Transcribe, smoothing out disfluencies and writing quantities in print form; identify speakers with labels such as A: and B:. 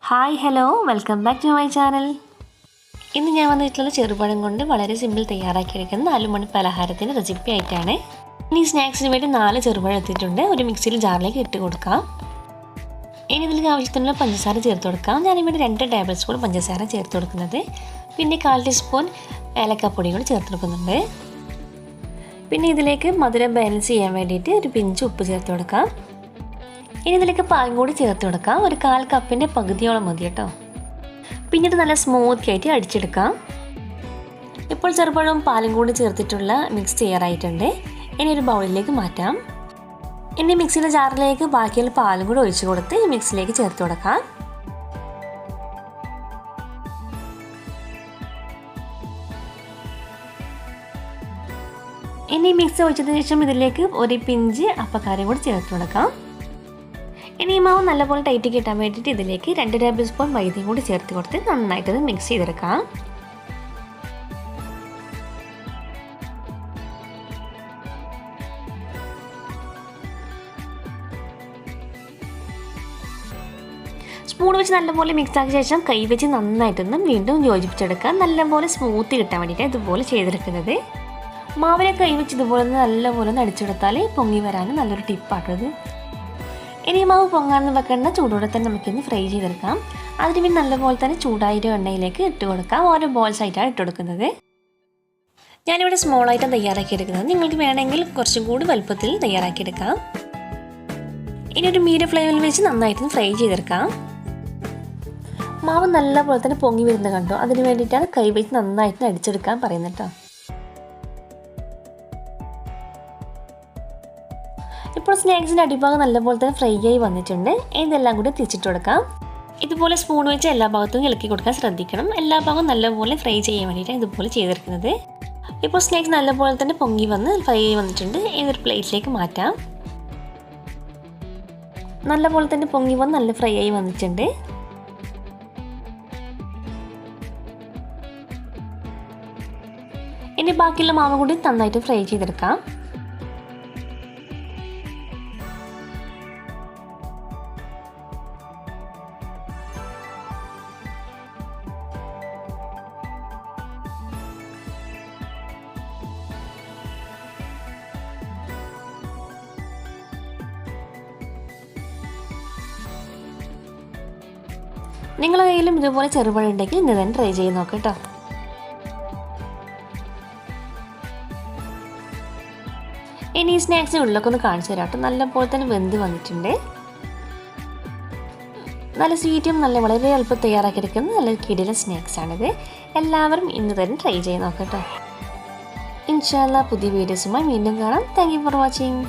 A: Hi hello welcome back to my channel. ഇന്ന് ഞാൻ വന്നിട്ടുള്ള ചെറുപഴം കൊണ്ട് വളരെ സിമ്പിൾ തയ്യാറാക്കിയെടുക്കുന്ന 4 മണി പലഹാരത്തിൻ്റെ റെസിപ്പി ആയിട്ടാണ്. ഇനി സ്നാക്സിന് വേണ്ടി 4 ചെറുപഴം എടുത്തിട്ടുണ്ട്. ഒരു മിക്സിയിൽ ജാറിലേക്ക് ഇട്ട് കൊടുക്കാം. ഇനി ഇതിലേക്ക് ആവശ്യത്തിനുള്ള പഞ്ചസാര ചേർത്ത് കൊടുക്കാം. ഞാനിവിടെ 2 ടേബിൾ സ്പൂൺ പഞ്ചസാര ചേർത്ത് കൊടുക്കുന്നത്. പിന്നെ 1/4 ടീസ്പൂൺ ഏലക്കപ്പൊടി കൂടി ചേർത്ത് കൊടുക്കുന്നുണ്ട്. പിന്നെ ഇതിലേക്ക് മധുരം ബാലൻസ് ചെയ്യാൻ വേണ്ടിയിട്ട് ഒരു പിഞ്ച് ഉപ്പ് ചേർത്ത് കൊടുക്കാം. ഇനി ഇതിലേക്ക് പാലും കൂടി ചേർത്ത് കൊടുക്കാം. ഒരു 1/4 കപ്പിൻ്റെ പകുതിയോളം മതി കേട്ടോ. പിന്നീട് നല്ല സ്മൂത്തി ആയിട്ട് അടിച്ചെടുക്കാം. ഇപ്പോൾ ചെറുപഴവും പാലും കൂടി ചേർത്തിട്ടുള്ള മിക്സ് തയ്യാറായിട്ടുണ്ട്. ഇനി ഒരു ബൗളിലേക്ക് മാറ്റാം. ഇനി മിക്സിയുടെ ജാറിലേക്ക് ബാക്കിയുള്ള പാലും കൂടി ഒഴിച്ചു കൊടുത്ത് ഈ മിക്സിലേക്ക് ചേർത്ത് കൊടുക്കാം. ഇനി മിക്സ് ഒഴിച്ചതിന് ശേഷം ഇതിലേക്ക് ഒരു പിഞ്ച് അപ്പക്കാരം കൂടി ചേർത്ത് കൊടുക്കാം. ഇനി ഈ മാവ് നല്ലപോലെ ടൈറ്റ് കിട്ടാൻ വേണ്ടിയിട്ട് ഇതിലേക്ക് 2 ടേബിൾ സ്പൂൺ മൈദയും കൂടി ചേർത്ത് കൊടുത്ത് നന്നായിട്ടത് മിക്സ് ചെയ്തെടുക്കാം. സ്പൂൺ വെച്ച് നല്ലപോലെ മിക്സ് ആക്കിയ ശേഷം കൈ വെച്ച് നന്നായിട്ടൊന്ന് വീണ്ടും യോജിപ്പിച്ചെടുക്കാം. നല്ലപോലെ സ്മൂത്ത് കിട്ടാൻ വേണ്ടിയിട്ട് ഇതുപോലെ ചെയ്തെടുക്കുന്നത്. മാവിനെ കൈ വെച്ച് ഇതുപോലെ നല്ലപോലെ ഒന്ന് അടിച്ചെടുത്താൽ പൊങ്ങി വരാനും നല്ലൊരു ടിപ്പാട്ടത്. ഇനി മാവ് പൊങ്ങാന്ന് വെക്കേണ്ട ചൂടോടെ തന്നെ നമുക്കിന്ന് ഫ്രൈ ചെയ്തെടുക്കാം. അതിന് പിന്നെ നല്ലപോലെ തന്നെ ചൂടായ എണ്ണയിലേക്ക് ഇട്ട് കൊടുക്കാം. ഓരോ ബോൾസ് ആയിട്ടാണ് ഇട്ട് കൊടുക്കുന്നത്. ഞാനിവിടെ സ്മോളായിട്ടാണ് തയ്യാറാക്കിയെടുക്കുന്നത്. നിങ്ങൾക്ക് വേണമെങ്കിൽ കുറച്ചും കൂടി വലുപ്പത്തിൽ തയ്യാറാക്കിയെടുക്കാം. ഇനി ഒരു മീഡിയം ഫ്ലെയിമിൽ വെച്ച് നന്നായിട്ട് ഫ്രൈ ചെയ്തെടുക്കാം. മാവ് നല്ലപോലെ തന്നെ പൊങ്ങി വരുന്നത് കണ്ടോ. അതിന് വേണ്ടിയിട്ടാണ് കൈ വെച്ച് നന്നായിട്ട് അടിച്ചെടുക്കാൻ പറയുന്നത് കേട്ടോ. ഇപ്പോൾ സ്നാക്സിൻ്റെ അടിഭാഗം നല്ലപോലെ തന്നെ ഫ്രൈ ആയി വന്നിട്ടുണ്ട്. ഇതെല്ലാം കൂടി തിരിച്ചിട്ട് കൊടുക്കാം. ഇതുപോലെ സ്പൂൺ വെച്ച് എല്ലാ ഭാഗത്തും ഇളക്കി കൊടുക്കാൻ ശ്രദ്ധിക്കണം. എല്ലാ ഭാഗവും നല്ലപോലെ ഫ്രൈ ചെയ്യാൻ വേണ്ടിയിട്ടാണ് ഇതുപോലെ ചെയ്തെടുക്കുന്നത്. ഇപ്പോൾ സ്നാക്സ് നല്ലപോലെ തന്നെ പൊങ്ങി വന്ന് ഫ്രൈ ആയി വന്നിട്ടുണ്ട്. ഇതൊരു പ്ലേറ്റിലേക്ക് മാറ്റാം. നല്ലപോലെ തന്നെ പൊങ്ങി വന്ന് നല്ല ഫ്രൈ ആയി വന്നിട്ടുണ്ട്. ഇനി ബാക്കിയുള്ള മാവ് കൂടി നന്നായിട്ട് ഫ്രൈ ചെയ്തെടുക്കാം. നിങ്ങളുടെ കയ്യിലും ഇതുപോലെ ചെറുപഴം ഉണ്ടെങ്കിൽ ഇന്ന് തന്നെ ട്രൈ ചെയ്ത് നോക്കാം കേട്ടോ. ഇനി ഈ സ്നാക്സിന് ഉള്ളിലൊക്കെ ഒന്ന് കാണിച്ചു തരാം കേട്ടോ. നല്ലപോലെ തന്നെ വെന്ത് വന്നിട്ടുണ്ട്. നല്ല സ്വീറ്റും നല്ല വളരെ എളുപ്പം തയ്യാറാക്കിയെടുക്കുന്ന നല്ല കിടിലൻ സ്നാക്സാണിത്. എല്ലാവരും ഇന്ന് തന്നെ ട്രൈ ചെയ്ത് നോക്കാം കേട്ടോ. ഇൻഷാ അല്ലാഹ് പുതിയ വീഡിയോസുമായി വീണ്ടും കാണാം. Thank you for watching.